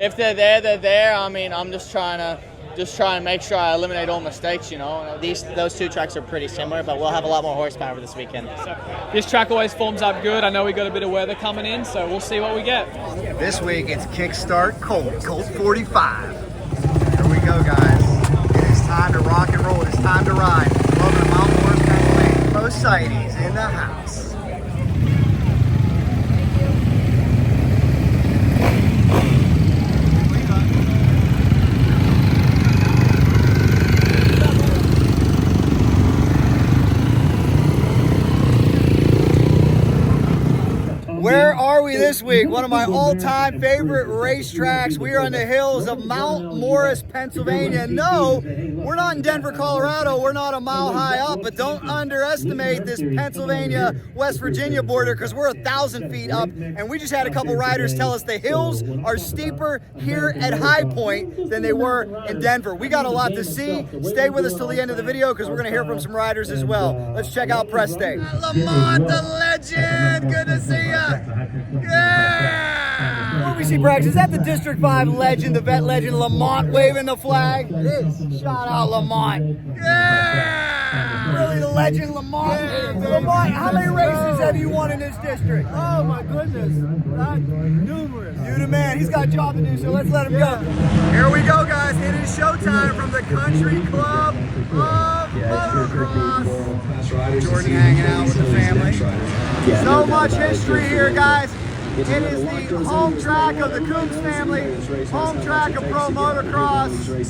If they're there, they're there. I mean, I'm just trying to make sure I eliminate all mistakes, you know. Those two tracks are pretty similar, but we'll have a lot more horsepower this weekend. So, this track always forms up good. I know we got a bit of weather coming in, so we'll see what we get. This week it's Kickstart Colt 45. Here we go, guys. It is time to rock and roll. It is time to ride. Welcome to Mount Morris, Pennsylvania. Mercedes in the house. Where are we this week? One of my all-time favorite racetracks. We are on the hills of Mount Morris, Pennsylvania. No, we're not in Denver, Colorado. We're not a mile high up, but don't underestimate this Pennsylvania-West Virginia border because we're 1,000 feet up, and we just had a couple riders tell us the hills are steeper here at High Point than they were in Denver. We got a lot to see. Stay with us till the end of the video because we're going to hear from some riders as well. Let's check out press day. Lamont, the legend. Good to see ya. Yeah! What do we see, Brax? Is that the District 5 legend, the vet legend, Lamont waving the flag? It is. Shout out, Lamont. Yeah! Really, the legend, Lamont? Yeah, Lamont, how many races have you won in this district? Oh, my goodness. Numerous. You the man. He's got a job to do, so let's let him go. Here we go, guys. It is showtime from the Country Club of Motocross. Jordan hanging out with the family. So much history here, guys. It is the home track of the Coombs family, home track of Pro Motocross, and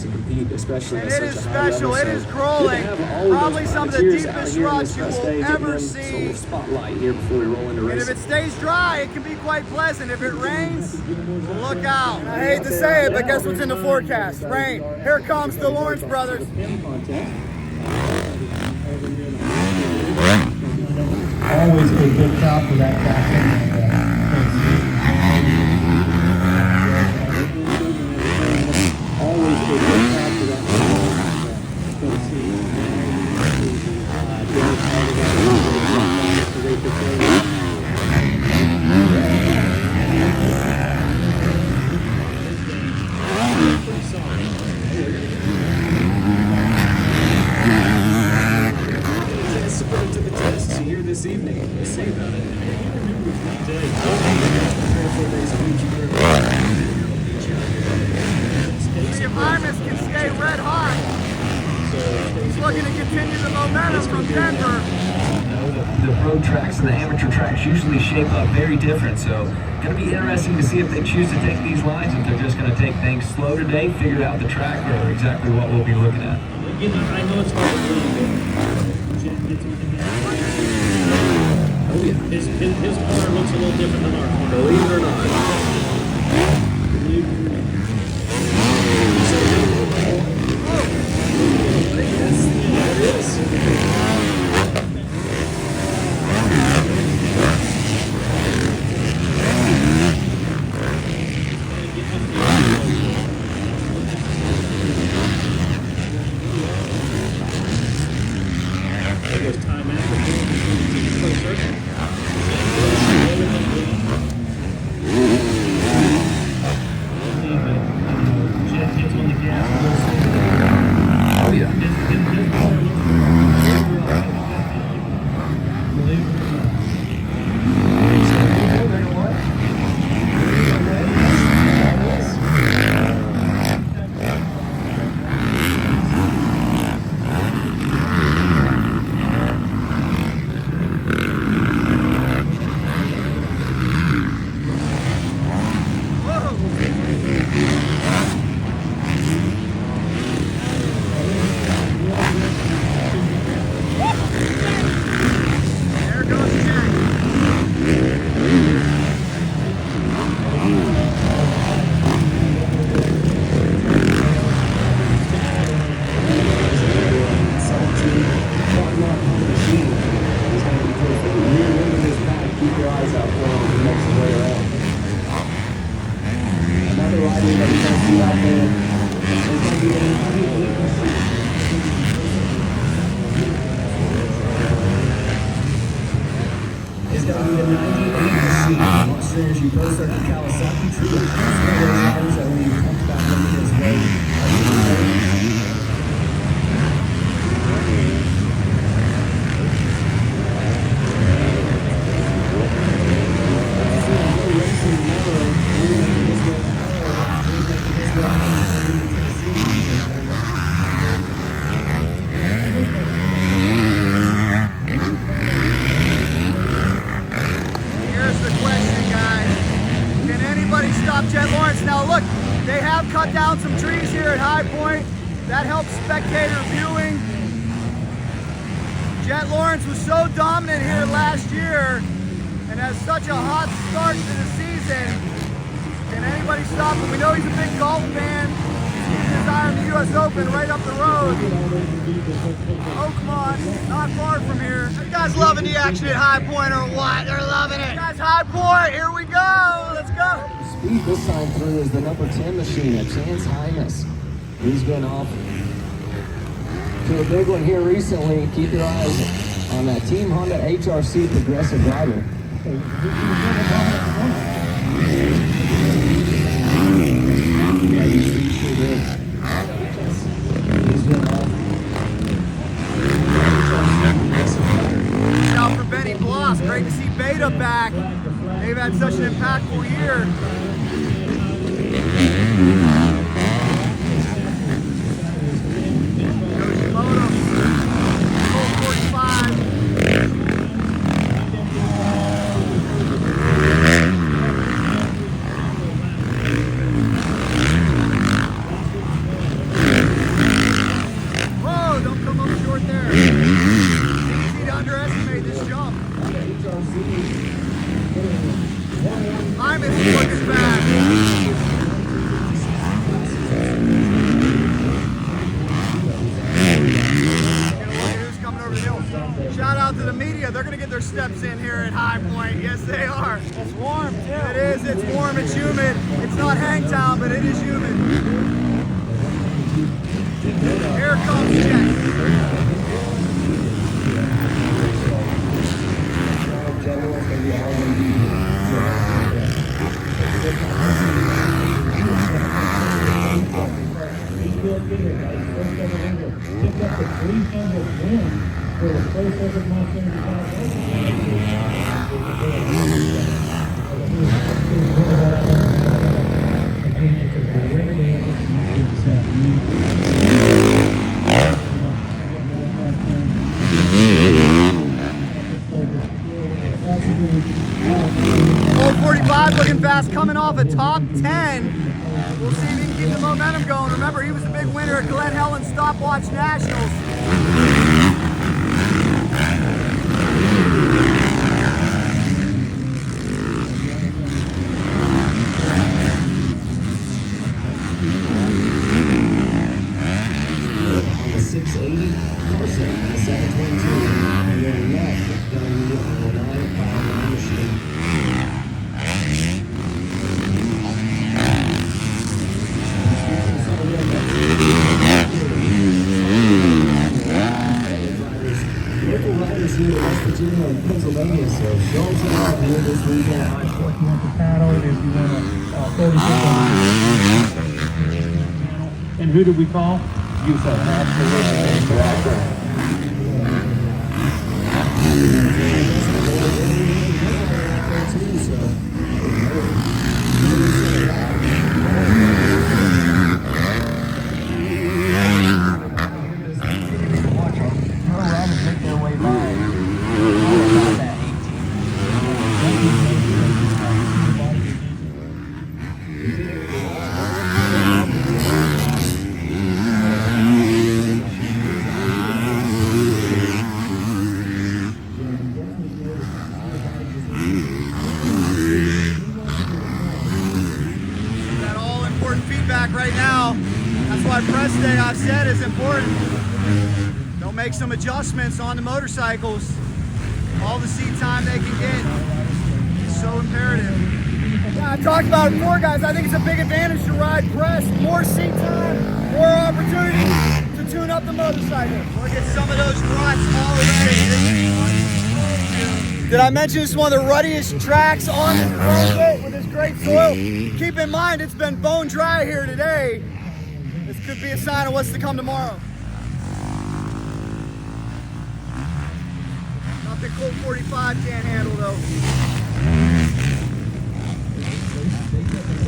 it is special. It is crawling. Probably some of the deepest ruts you will ever see. And if it stays dry, it can be quite pleasant. If it rains, look out. I hate to say it, but guess what's in the forecast? Rain. Here comes the Lawrence brothers. Always a good crowd for that track. Always a good crowd for that this evening. We'll see about it. See if Hymas can stay red hot. He's looking to continue the momentum from Denver. The road tracks and the amateur tracks usually shape up very different, so going to be interesting to see if they choose to take these lines, if they're just going to take things slow today, figure out the track, or exactly what we'll be looking at. I know it's hard to Oh yeah. His car looks a little different than our car. Believe it or not. Yes, it is. Kawasaki Kawasaki True. look, they have cut down some trees here at High Point. That helps spectator viewing. Jett Lawrence was so dominant here last year and has such a hot start to the season. Can anybody stop him? We know he's a big golf fan. He's his eye on the U.S. Open right up the road. Oakmont, not far from here. You guys loving the action at High Point or what? They're loving it. Guys, High Point, here we go. Let's go. Speed this time through is the number 10 machine, a Chance Hymas. He's been off to a big one here recently. Keep your eyes on that Team Honda HRC Progressive Rider. Yeah, he's pretty good. He's been off. Shout for Benny Bloss. Great to see Beta back. They've had such an impactful year. Shimoda, Colt 45. Whoa, don't come up short there. Easy to underestimate this jump. Hymas is looking back. Who's coming over the hill? Shout out to the media. They're going to get their steps in here at High Point. Yes, they are. It's warm, too. It is. It's warm. It's humid. It's not Hangtown, but it is humid. Here comes Jett. Old 45 looking fast, coming off a top 10. We'll see if he can keep the momentum going. Remember, he was the big winner at Glen Helen Stopwatch Nationals. Pennsylvania, so don't turn off here this weekend. If you want the paddle, if you want a 36. And who did we call? You said Right now, that's why press day, I've said, is important. They'll make some adjustments on the motorcycles. All the seat time they can get is so imperative. Yeah, I talked about it before, guys. I think it's a big advantage to ride press. More seat time, more opportunity to tune up the motorcycle. Look at some of those ruts already. Did I mention this is one of the ruddiest tracks on the circuit with this great soil? Keep in mind, it's been bone dry here today. This could be a sign of what's to come tomorrow. Nothing Colt 45 can't handle, though.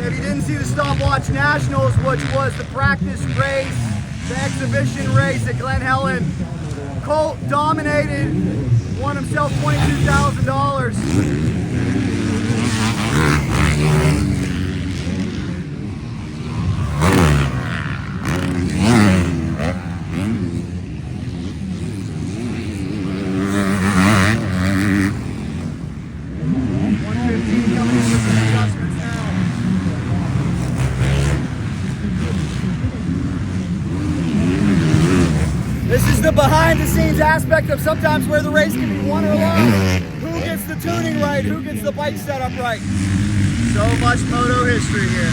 If you didn't see the Stopwatch Nationals, which was the practice race, the exhibition race at Glen Helen, Colt dominated, won himself $22,000. the behind the scenes aspect of sometimes where the race can be won or lost. Who gets the tuning right? Who gets the bike setup right? So much moto history here.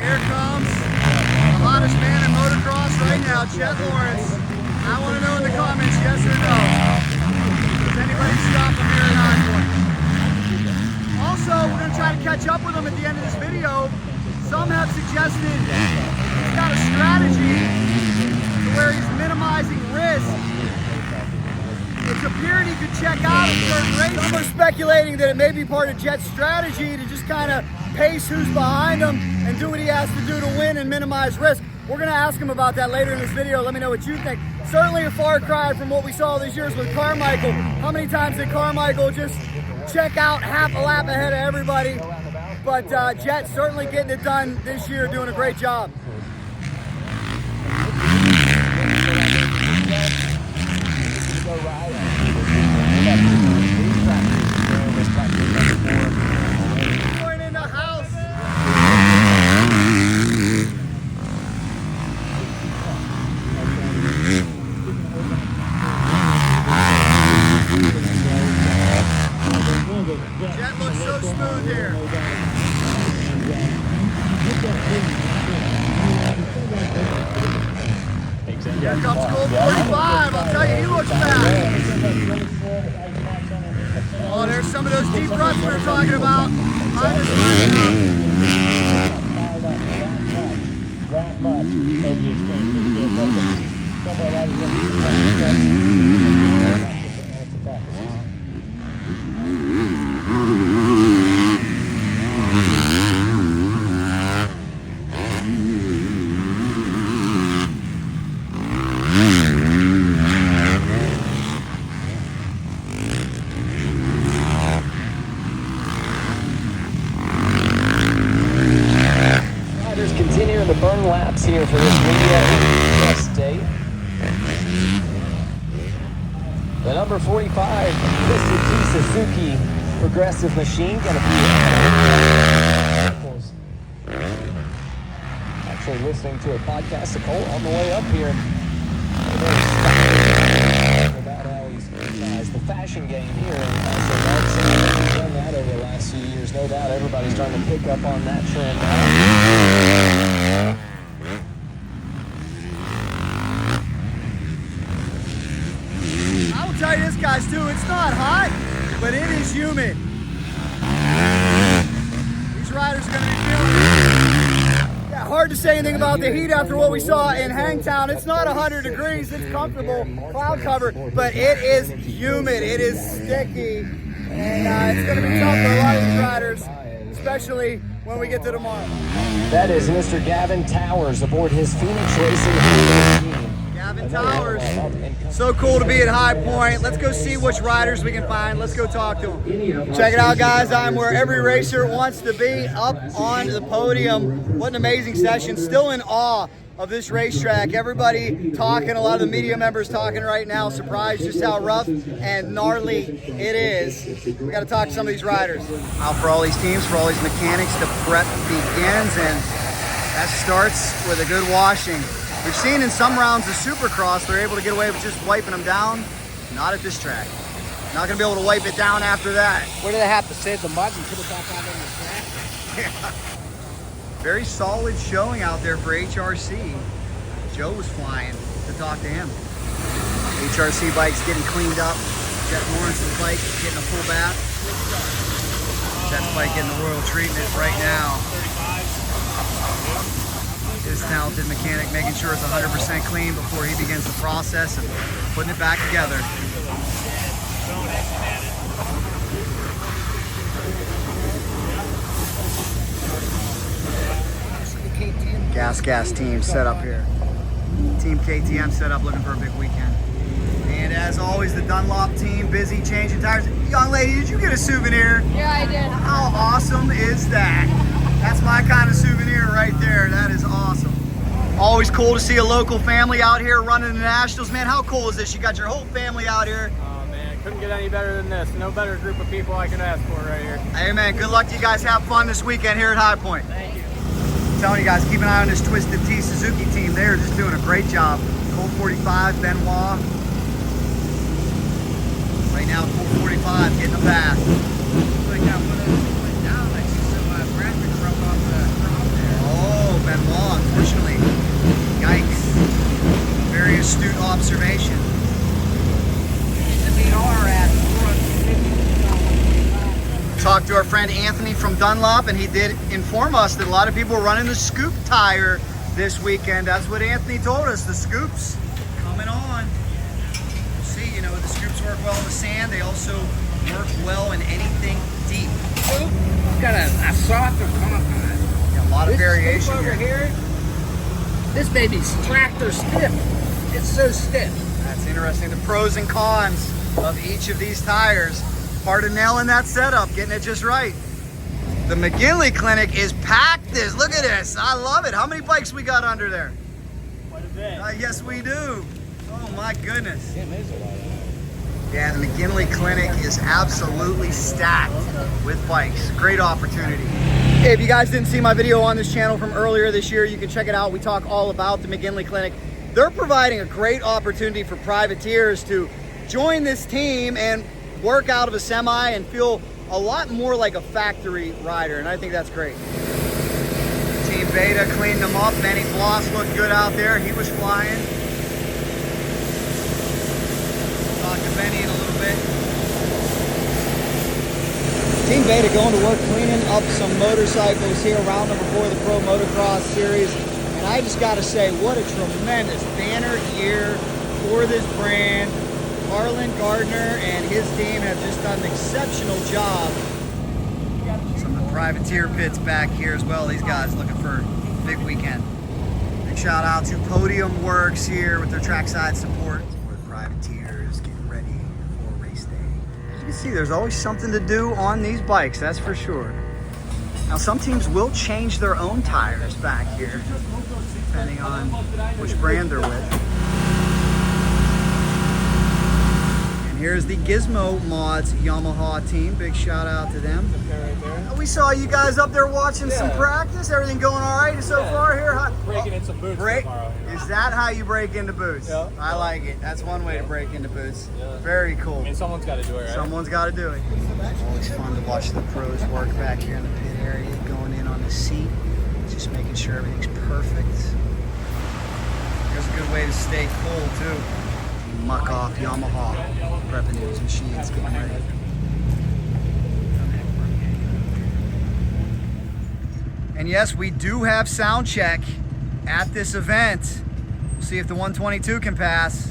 Here comes the hottest man in motocross right now, Jett Lawrence. I want to know in the comments, yes or no. Does anybody stop him here at Osborne? Also, we're going to try to catch up with him at the end of this video. Some have suggested he's got a strategy to where he's minimizing risk. It's appearing he could check out a certain race. Some are speculating that it may be part of Jett's strategy to just kind of pace who's behind him and do what he has to do to win and minimize risk. We're going to ask him about that later in this video. Let me know what you think. Certainly a far cry from what we saw these years with Carmichael. How many times did Carmichael just check out half a lap ahead of everybody? But Jett certainly getting it done this year, doing a great job. Going in the house. Jett looks so smooth here. Here comes Gold 45. I'll tell you, he looks fast. Oh, there's some of those deep ruts we were talking about. Continuing to burn laps here for this Test Day. The number 45, Mr. Suzuki Progressive Machine, gonna be actually listening to a podcast of Cole on the way up here. About how he's organized the fashion game here in He's done that over the last few years. No doubt everybody's trying to pick up on that trend now. I will tell you this, guys, too. It's not hot, but it is humid. These riders are going to be feeling it. Yeah, hard to say anything about the heat after what we saw in Hangtown. It's not 100 degrees. It's comfortable, cloud cover, but it is humid. It is sticky, and it's going to be tough for a lot of these riders, especially when we get to tomorrow. That is Mr. Gavin Towers aboard his Phoenix Racing team. Gavin Towers. So cool to be at High Point. Let's go see which riders we can find. Let's go talk to them. Check it out, guys. I'm where every racer wants to be, up on the podium. What an amazing session. Still in awe of this racetrack. Everybody talking, a lot of the media members talking right now, surprised just how rough and gnarly it is. We got to talk to some of these riders. Out for all these teams, for all these mechanics, the prep begins, and that starts with a good washing. We've seen in some rounds of supercross, they're able to get away with just wiping them down. Not at this track. Not going to be able to wipe it down after that. What do they have to save the mud and put it back out on the track? Yeah. Very solid showing out there for HRC. Joe was flying to talk to him. HRC bike's getting cleaned up. Jett Lawrence's bike is getting a full bath. Jett's bike getting the royal treatment right now. His This talented mechanic making sure it's 100% clean before he begins the process of putting it back together. Gas team set up here. Team KTM set up looking for a big weekend. And as always, the Dunlop team busy changing tires. Young lady, did you get a souvenir? Yeah, I did. How awesome is that? That's my kind of souvenir right there. That is awesome. Always cool to see a local family out here running the Nationals. Man, how cool is this? You got your whole family out here. Oh man, couldn't get any better than this. No better group of people I could ask for right here. Hey man, good luck to you guys. Have fun this weekend here at High Point. Thank you. I'm telling you guys, keep an eye on this Twisted Tea Suzuki team. They are just doing a great job. Colt 45, Benoit. Right now, Colt 45 getting a bath. Oh, Benoit, unfortunately. Yikes. Very astute observation. Talked to our friend Anthony from Dunlop, and he did inform us that a lot of people are running the scoop tire this weekend. That's what Anthony told us, the scoops coming on. We'll see, you know, the scoops work well in the sand. They also work well in anything deep. It's got a softer content. Yeah, a lot of variation over here. This baby's tractor stiff. It's so stiff. That's interesting. The pros and cons of each of these tires. Part of nailing that setup, getting it just right. The McGinley Clinic is packed. Look at this. I love it. How many bikes we got under there? Quite a bit. Yes, we do. Oh my goodness. Yeah, the McGinley Clinic is absolutely stacked with bikes. Great opportunity. Hey, if you guys didn't see my video on this channel from earlier this year, you can check it out. We talk all about the McGinley Clinic. They're providing a great opportunity for privateers to join this team and work out of a semi and feel a lot more like a factory rider, and I think that's great. Team Beta cleaned them up. Benny Bloss looked good out there. He was flying. Talk to Benny in a little bit. Team Beta going to work cleaning up some motorcycles here, round number 4 of the Pro Motocross Series. And I just got to say, what a tremendous banner year for this brand. Harlan Gardner and his team have just done an exceptional job. Some of the privateer pits back here as well. These guys looking for a big weekend. Big shout out to Podium Works here with their trackside support. For the privateers getting ready for race day. As you can see, there's always something to do on these bikes, that's for sure. Now some teams will change their own tires back here, depending on which brand they're with. Here's the Gizmo Mods Yamaha team. Big shout out to them. We saw you guys up there watching some practice. Everything going all right so far here? Breaking in some boots tomorrow. Is that how you break into boots? Yeah. I like it. That's one way to break into boots. Yeah. Very cool. I mean, someone's got to do it, right? Someone's got to do it. Always fun to watch the pros work back here in the pit area, going in on the seat, just making sure everything's perfect. Here's a good way to stay cool too. Muck off Yamaha, prepping his machines, getting ready. And yes, we do have sound check at this event. We'll see if the 122 can pass.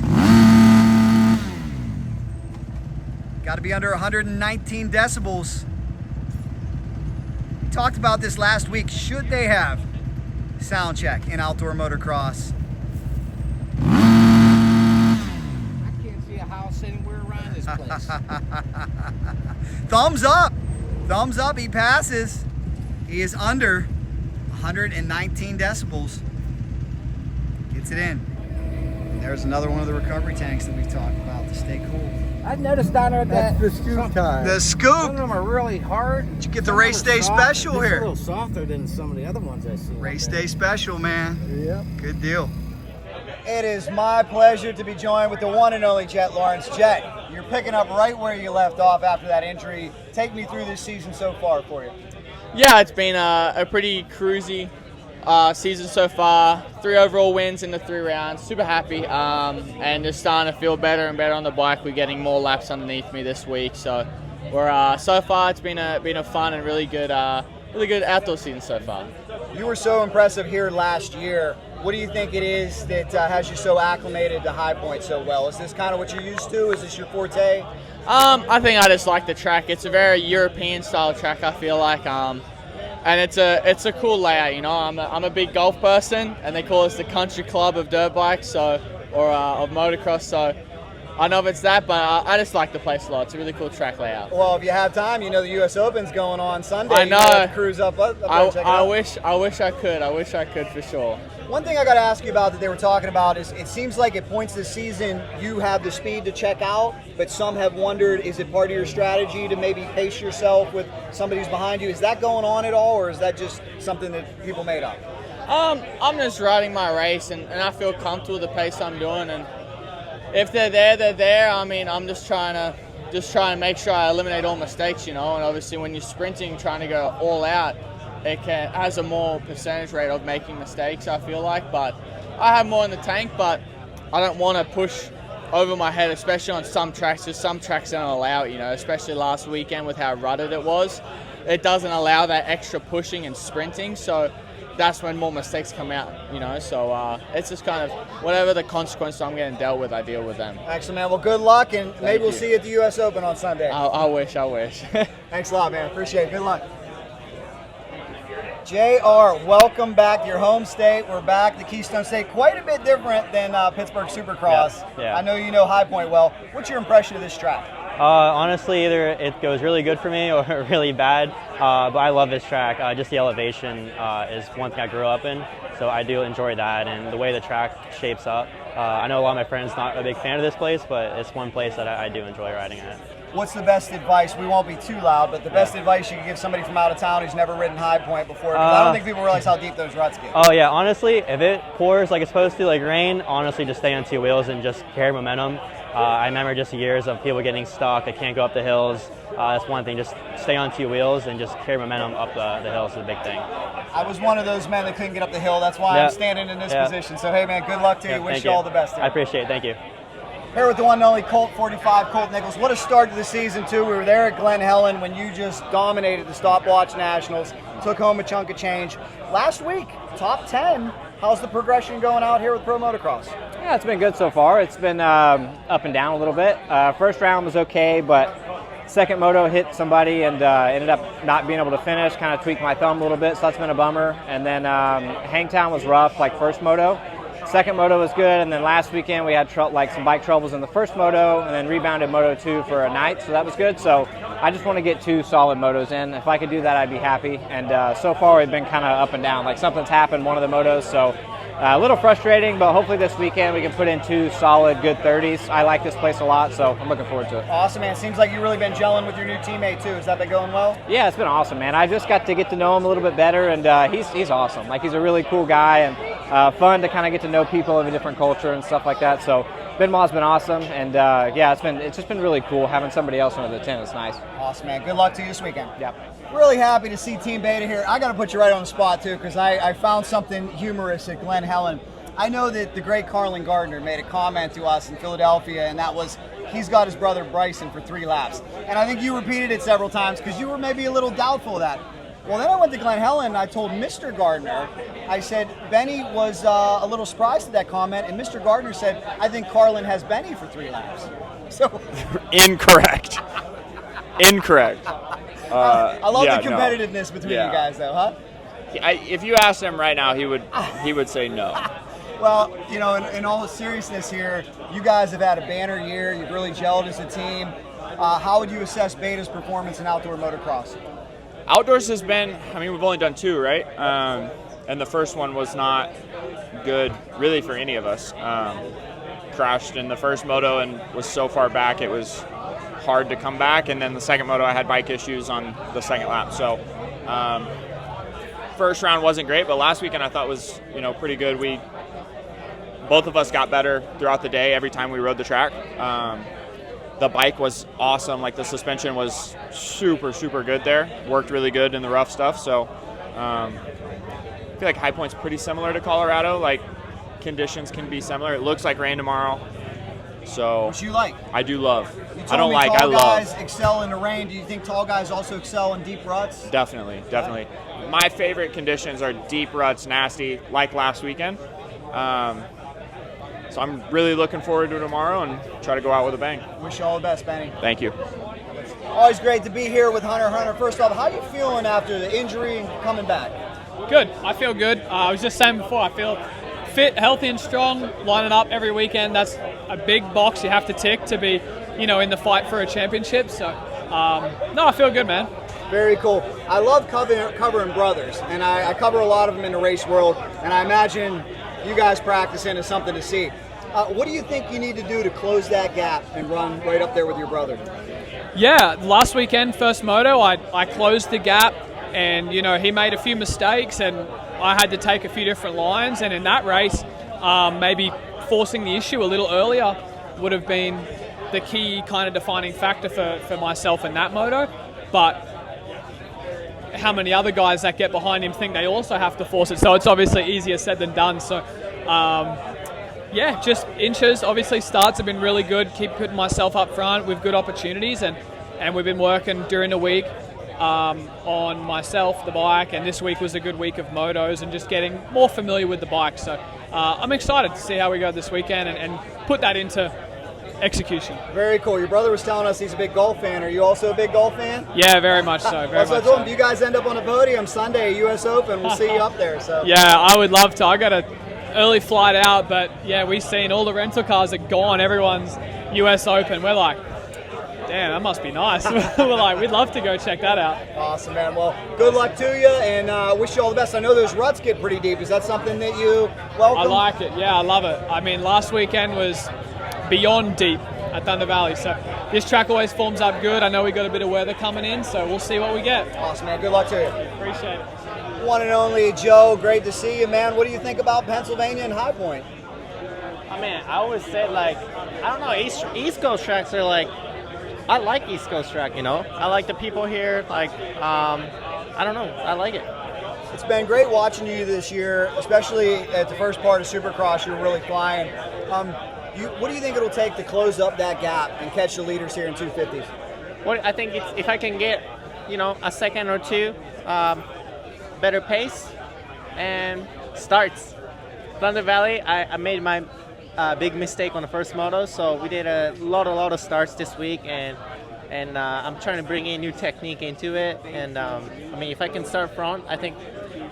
Got to be under 119 decibels. We talked about this last week. Should they have sound check in outdoor motocross? Anywhere around this place. Thumbs up. Thumbs up. He passes. He is under 119 decibels. Gets it in. And there's another one of the recovery tanks that we've talked about to stay cool. I've noticed down there that the scoop tire. The some scoop. of them are really hard. Did you get the race day special It's a here? little softer than some of the other ones I see. Race day special, man. Yep. Good deal. It is my pleasure to be joined with the one and only Jett Lawrence. Jett, you're picking up right where you left off after that injury. Take me through this season so far for you. Yeah, it's been a pretty cruisy season so far. 3 overall wins in the 3 rounds. Super happy, and just starting to feel better and better on the bike. We're getting more laps underneath me this week, so we're so far it's been a fun and really good outdoor season so far. You were so impressive here last year. What do you think it is that has you so acclimated to High Point so well? Is this kind of what you're used to? Is this your forte? I think I just like the track. It's a very European style track, I feel like. And it's a cool layout, you know. I'm a big golf person, and they call us the country club of dirt bikes, or of motocross. So I don't know if it's that, but I just like the place a lot. It's a really cool track layout. Well, if you have time, you know the U.S. Open's going on Sunday. I know. You have to cruise up there and check it out. I wish I could. I wish I could for sure. One thing I got to ask you about that they were talking about is it seems like at points this season you have the speed to check out, but some have wondered, is it part of your strategy to maybe pace yourself with somebody who's behind you? Is that going on at all, or is that just something that people made up? I'm just riding my race, and I feel comfortable with the pace I'm doing. And if they're there, they're there. I mean, I'm just trying to make sure I eliminate all mistakes, you know. And obviously, when you're sprinting, trying to go all out, it has a more percentage rate of making mistakes, I feel like. But I have more in the tank, but I don't want to push over my head, especially on some tracks, because some tracks don't allow it, you know, especially last weekend with how rutted it was. It doesn't allow that extra pushing and sprinting, so that's when more mistakes come out, you know. So it's just kind of whatever the consequences I'm getting dealt with, I deal with them. Excellent, man. Well, good luck, and maybe we'll see you at the U.S. Open on Sunday. I wish. Thanks a lot, man. Appreciate it. Good luck. JR, welcome back to your home state. We're back, the Keystone State, quite a bit different than Pittsburgh Supercross. Yeah. I know you know High Point well. What's your impression of this track? Honestly, either it goes really good for me or really bad, but I love this track. Just the elevation is one thing I grew up in, so I do enjoy that, and the way the track shapes up. I know a lot of my friends not a big fan of this place, but it's one place that I do enjoy riding at. What's the best advice? We won't be too loud, but the best advice you can give somebody from out of town who's never ridden High Point before? Because I don't think people realize how deep those ruts get. Oh yeah, honestly, if it pours like it's supposed to, like rain, honestly just stay on two wheels and just carry momentum. I remember just years of people getting stuck. I can't go up the hills. That's one thing. Just stay on two wheels and just carry momentum up the hills is a big thing. I was one of those men that couldn't get up the hill. That's why I'm standing in this position. So hey man, good luck to you. Wish you all the best. I appreciate it. Thank you. Here with the one and only Colt 45, Colt Nichols. What a start to the season, too. We were there at Glen Helen when you just dominated the Stopwatch Nationals, took home a chunk of change. Last week, top 10. How's the progression going out here with Pro Motocross? Yeah, it's been good so far. It's been up and down a little bit. First round was okay, but second moto hit somebody and ended up not being able to finish, kind of tweaked my thumb a little bit, so that's been a bummer. And then Hangtown was rough, like first moto. Second moto was good, and then last weekend we had like some bike troubles in the first moto, and then rebounded moto 2 for a night, so that was good. So I just want to get 2 solid motos in. If I could do that, I'd be happy. And so far we've been kind of up and down. Like something's happened one of the motos, so a little frustrating, but hopefully this weekend we can put in 2 solid, good 30s. I like this place a lot, so I'm looking forward to it. Awesome, man. Seems like you've really been gelling with your new teammate, too. Has that been going well? Yeah, it's been awesome, man. I just got to get to know him a little bit better, and he's awesome. Like, he's a really cool guy, and fun to kind of get to know people of a different culture and stuff like that. So Benoit's been awesome, and yeah, it's just been really cool having somebody else under the tent. It's nice. Awesome, man. Good luck to you this weekend. Yep. Really happy to see Team Beta here. I got to put you right on the spot, too, because I found something humorous at Glen Helen. I know that the great Carlin Gardner made a comment to us in Philadelphia, and that was he's got his brother Bryson for 3 laps. And I think you repeated it several times because you were maybe a little doubtful of that. Well, then I went to Glen Helen and I told Mr. Gardner, I said, Benny was a little surprised at that comment, and Mr. Gardner said, I think Carlin has Benny for 3 laps. So Incorrect. Incorrect. I love the competitiveness between you guys, though, huh? If you asked him right now, he would say no. Well, you know, in all the seriousness here, you guys have had a banner year. You've really gelled as a team. How would you assess Beta's performance in outdoor motocross? Outdoors has been, I mean, we've only done 2, right? And the first one was not good, really, for any of us. Crashed in the first moto and was so far back, it was hard to come back. And then the second moto, I had bike issues on the second lap. So first round wasn't great, but last weekend I thought was, pretty good. Both of us got better throughout the day every time we rode the track. The bike was awesome. Like, the suspension was super, super good there. Worked really good in the rough stuff. So I feel like High Point's pretty similar to Colorado. Like, conditions can be similar. It looks like rain tomorrow. So Which you like. I do love. You told I don't me like. tall I love. guys excel in the rain. Do you think tall guys also excel in deep ruts? Definitely. My favorite conditions are deep ruts, nasty, like last weekend. So I'm really looking forward to tomorrow and try to go out with a bang. Wish you all the best, Benny. Thank you. Always great to be here with Hunter. Hunter, first off, how are you feeling after the injury and coming back? Good. I feel good. I was just saying before, I feel fit, healthy, and strong. Lining up every weekend, that's a big box you have to tick to be, in the fight for a championship. So, no, I feel good, man. Very cool. I love covering brothers, and I cover a lot of them in the race world, and I imagine you guys practicing is something to see. What do you think you need to do to close that gap and run right up there with your brother? Yeah, last weekend, first moto, I closed the gap, and he made a few mistakes, and I had to take a few different lines. And in that race, maybe forcing the issue a little earlier would have been the key kind of defining factor for myself in that moto. But how many other guys that get behind him think they also have to force it? So it's obviously easier said than done. So. Yeah, just inches. Obviously, starts have been really good. Keep putting myself up front with good opportunities, and we've been working during the week on myself, the bike, and this week was a good week of motos and just getting more familiar with the bike. So I'm excited to see how we go this weekend and put that into execution. Very cool. Your brother was telling us he's a big golf fan. Are you also a big golf fan? Yeah, very much so. Very much so. If you guys end up on the podium Sunday at US Open, we'll see you up there. So yeah, I would love to. I got a early flight out, but yeah, we've seen all the rental cars are gone. Everyone's US Open. We're like, damn, that must be nice. We're like, we'd love to go check that out. Awesome, man. Well, good luck to you, and wish you all the best. I know those ruts get pretty deep. Is that something that you welcome? I like it. Yeah, I love it. I mean, last weekend was beyond deep at Thunder Valley, so this track always forms up good. I know we got a bit of weather coming in, so we'll see what we get. Awesome, man. Good luck to you. Appreciate it. One and only Joe, great to see you, man. What do you think about Pennsylvania and High Point? I mean, I always say, I don't know, East Coast tracks are I like East Coast track, I like the people here, I don't know, I like it. It's been great watching you this year, especially at the first part of Supercross. You're really flying. What do you think it'll take to close up that gap and catch the leaders here in 250s? Well, I think if I can get, a second or two, better pace and starts. Thunder Valley, I made my big mistake on the first moto, so we did a lot of starts this week, and I'm trying to bring in new technique into it. And I mean, if I can start front, I think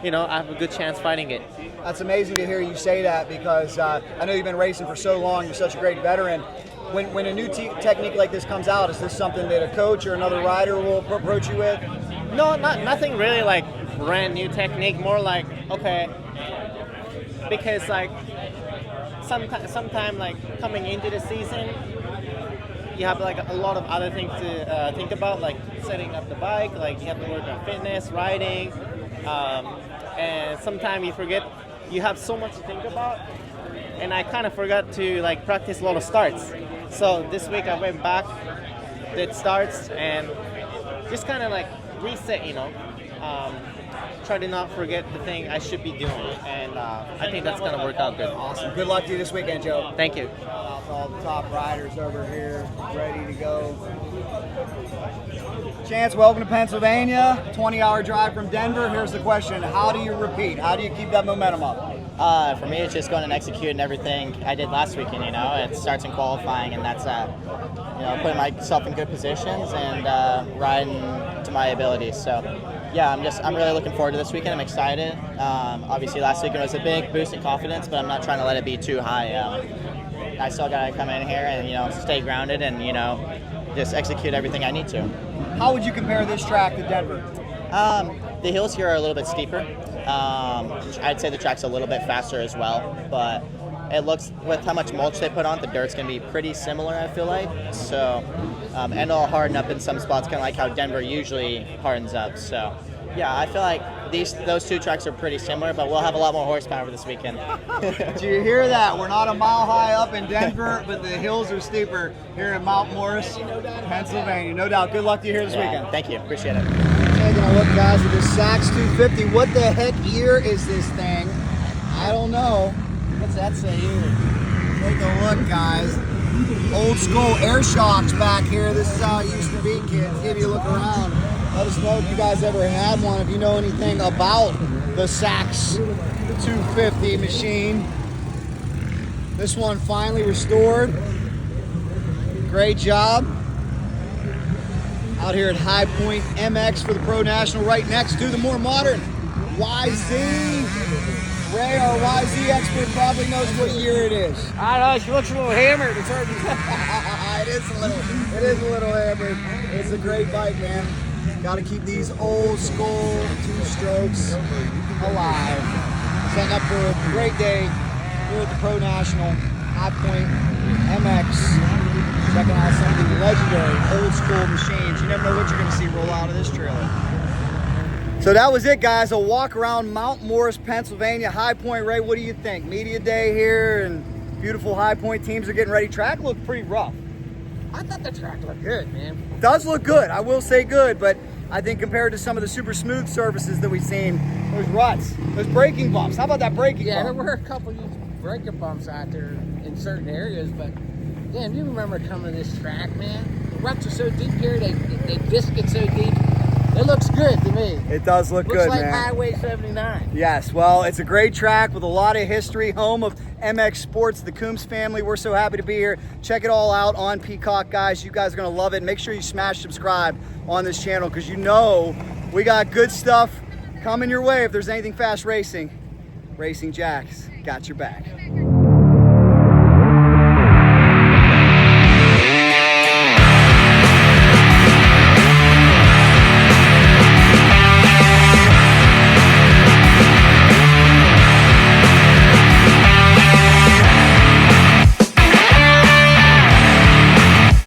I have a good chance fighting it. That's amazing to hear you say that, because I know you've been racing for so long. You're such a great veteran. When a new technique like this comes out, is this something that a coach or another rider will approach you with? No, nothing really brand new technique, more okay, because sometime coming into the season you have a lot of other things to think about, like setting up the bike, you have to work on fitness, riding, and sometimes you forget you have so much to think about, and I kind of forgot to practice a lot of starts. So this week I went back, did starts, and just kind of reset, try to not forget the thing I should be doing, and I think that's going to work out good. Awesome. Good luck to you this weekend, Joe. Thank you. All the top riders over here, ready to go. Chance, welcome to Pennsylvania. 20-hour drive from Denver. Here's the question: how do you repeat? How do you keep that momentum up? For me, it's just going and executing everything I did last weekend. It starts in qualifying, and that's putting myself in good positions and riding to my abilities. So, yeah, I'm really looking forward to this weekend. I'm excited. Obviously, last weekend was a big boost in confidence, but I'm not trying to let it be too high. I still got to come in here and stay grounded and just execute everything I need to. How would you compare this track to Denver? The hills here are a little bit steeper. I'd say the track's a little bit faster as well, but it looks, with how much mulch they put on, the dirt's going to be pretty similar, I feel like. So, and it'll harden up in some spots, kind of like how Denver usually hardens up. So, yeah, I feel like those two tracks are pretty similar, but we'll have a lot more horsepower this weekend. Did you hear that? We're not a mile high up in Denver, but the hills are steeper here in Mount Morris, Pennsylvania. No doubt. Good luck to you here this weekend. Thank you. Appreciate it. Taking a look, guys, at the Sachs 250. What the heck year is this thing? I don't know. What's that say here? Take a look, guys. Old school air shocks back here. This is how it used to be, kids. Give you a look around. Let us know if you guys ever had one, if you know anything about the Sachs 250 machine. This one finally restored. Great job. Out here at High Point MX for the Pro National, right next to the more modern YZ. Ray, our YZ expert, probably knows what year it is. I know, she looks a little hammered. It's hard to it is a little hammered. It's a great bike, man. Got to keep these old school two-strokes alive. Setting up for a great day here at the Pro National, High Point MX. Checking out some of the legendary old school machines. You never know what you're going to see roll out of this trailer. So that was it, guys. A walk around Mount Morris, Pennsylvania. High Point. Ray, what do you think? Media day here, and beautiful High Point teams are getting ready. Track looked pretty rough. I thought the track looked good, man. It does look good. I will say good, but I think compared to some of the super smooth surfaces that we've seen, those ruts, those braking bumps. How about that braking Yeah, bump? there were a couple of braking bumps out there in certain areas, but damn, you remember coming to this track, man? The ruts are so deep here, they biscuit so deep. It looks good to me. It does look good, man. Looks like man. Highway 79. Yes, well, it's a great track with a lot of history, home of MX Sports, the Coombs family. We're so happy to be here. Check it all out on Peacock, guys. You guys are going to love it. Make sure you smash subscribe on this channel because you know we got good stuff coming your way. If there's anything fast racing, Racing Jacks got your back.